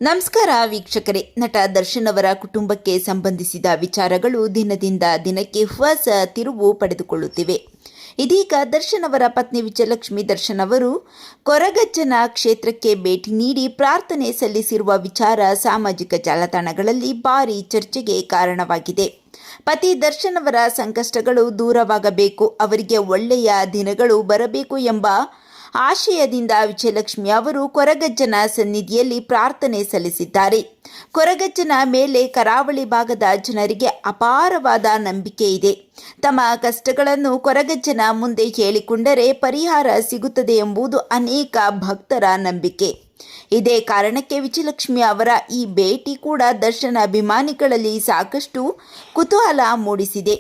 ನಮಸ್ಕಾರ ವೀಕ್ಷಕರೇ. ನಟ ದರ್ಶನ್ ಅವರ ಕುಟುಂಬಕ್ಕೆ ಸಂಬಂಧಿಸಿದ ವಿಚಾರಗಳು ದಿನದಿಂದ ದಿನಕ್ಕೆ ಹೊಸ ತಿರುವು ಪಡೆದುಕೊಳ್ಳುತ್ತಿವೆ. ಇದೀಗ ದರ್ಶನ್ ಅವರ ಪತ್ನಿ ವಿಜಯಲಕ್ಷ್ಮಿ ದರ್ಶನ್ ಅವರು ಕೊರಗಜ್ಜನ ಕ್ಷೇತ್ರಕ್ಕೆ ಭೇಟಿ ನೀಡಿ ಪ್ರಾರ್ಥನೆ ಸಲ್ಲಿಸಿರುವ ವಿಚಾರ ಸಾಮಾಜಿಕ ಜಾಲತಾಣಗಳಲ್ಲಿ ಭಾರೀ ಚರ್ಚೆಗೆ ಕಾರಣವಾಗಿದೆ. ಪತಿ ದರ್ಶನ್ ಅವರ ಸಂಕಷ್ಟಗಳು ದೂರವಾಗಬೇಕು, ಅವರಿಗೆ ಒಳ್ಳೆಯ ದಿನಗಳು ಬರಬೇಕು ಎಂಬ ಆಶಯದಿಂದ ವಿಜಯಲಕ್ಷ್ಮಿ ಅವರು ಕೊರಗಜ್ಜನ ಸನ್ನಿಧಿಯಲ್ಲಿ ಪ್ರಾರ್ಥನೆ ಸಲ್ಲಿಸಿದ್ದಾರೆ. ಕೊರಗಜ್ಜನ ಮೇಲೆ ಕರಾವಳಿ ಭಾಗದ ಜನರಿಗೆ ಅಪಾರವಾದ ನಂಬಿಕೆ ಇದೆ. ತಮ್ಮ ಕಷ್ಟಗಳನ್ನು ಕೊರಗಜ್ಜನ ಮುಂದೆ ಹೇಳಿಕೊಂಡರೆ ಪರಿಹಾರ ಸಿಗುತ್ತದೆ ಎಂಬುದು ಅನೇಕ ಭಕ್ತರ ನಂಬಿಕೆ. ಇದೇ ಕಾರಣಕ್ಕೆ ವಿಜಯಲಕ್ಷ್ಮಿ ಅವರ ಈ ಭೇಟಿ ಕೂಡ ದರ್ಶನ್ ಅಭಿಮಾನಿಗಳಲ್ಲಿ ಸಾಕಷ್ಟು ಕುತೂಹಲ ಮೂಡಿಸಿದೆ.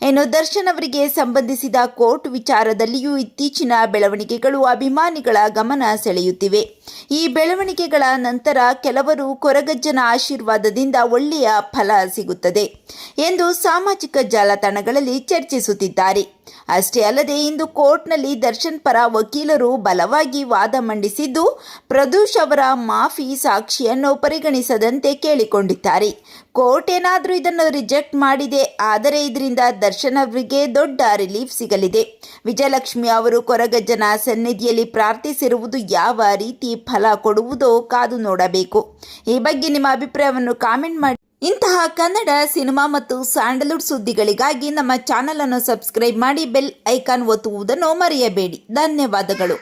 ಇನ್ನು ದರ್ಶನ್ ಅವರಿಗೆ ಸಂಬಂಧಿಸಿದ ಕೋರ್ಟ್ ವಿಚಾರದಲ್ಲಿಯೂ ಇತ್ತೀಚಿನ ಬೆಳವಣಿಗೆಗಳು ಅಭಿಮಾನಿಗಳ ಗಮನ ಸೆಳೆಯುತ್ತಿವೆ. ಈ ಬೆಳವಣಿಗೆಗಳ ನಂತರ ಕೆಲವರು ಕೊರಗಜ್ಜನ ಆಶೀರ್ವಾದದಿಂದ ಒಳ್ಳೆಯ ಫಲ ಸಿಗುತ್ತದೆ ಎಂದು ಸಾಮಾಜಿಕ ಜಾಲತಾಣಗಳಲ್ಲಿ ಚರ್ಚಿಸುತ್ತಿದ್ದಾರೆ. ಅಷ್ಟೇ ಅಲ್ಲದೆ ಇಂದು ಕೋರ್ಟ್ನಲ್ಲಿ ದರ್ಶನ್ ಪರ ವಕೀಲರು ಬಲವಾಗಿ ವಾದ ಮಂಡಿಸಿದ್ದು, ಪ್ರದೋಷ್ ಅವರ ಮಾಫಿ ಸಾಕ್ಷಿಯನ್ನು ಪರಿಗಣಿಸದಂತೆ ಕೇಳಿಕೊಂಡಿದ್ದಾರೆ. ಕೋರ್ಟ್ ಏನಾದರೂ ಇದನ್ನು ರಿಜೆಕ್ಟ್ ಮಾಡಿದೆ ಆದರೆ ಇದರಿಂದ ದರ್ಶನ್ ಅವರಿಗೆ ದೊಡ್ಡ ರಿಲೀಫ್ ಸಿಗಲಿದೆ. ವಿಜಯಲಕ್ಷ್ಮಿ ಅವರು ಕೊರಗಜ್ಜನ ಸನ್ನಿಧಿಯಲ್ಲಿ ಪ್ರಾರ್ಥಿಸಿರುವುದು ಯಾವ ರೀತಿ ಫಲ ಕೊಡುವುದೋ ಕಾದು ನೋಡಬೇಕು. ಈ ಬಗ್ಗೆ ನಿಮ್ಮ ಅಭಿಪ್ರಾಯವನ್ನು ಕಾಮೆಂಟ್ ಮಾಡಿ. ಇಂತಹ ಕನ್ನಡ ಸಿನಿಮಾ ಮತ್ತು ಸ್ಯಾಂಡಲ್ವುಡ್ ಸುದ್ದಿಗಳಿಗಾಗಿ ನಮ್ಮ ಚಾನಲ್ ಅನ್ನು ಸಬ್ಸ್ಕ್ರೈಬ್ ಮಾಡಿ, ಬೆಲ್ ಐಕಾನ್ ಒತ್ತುವುದನ್ನು ಮರೆಯಬೇಡಿ. ಧನ್ಯವಾದಗಳು.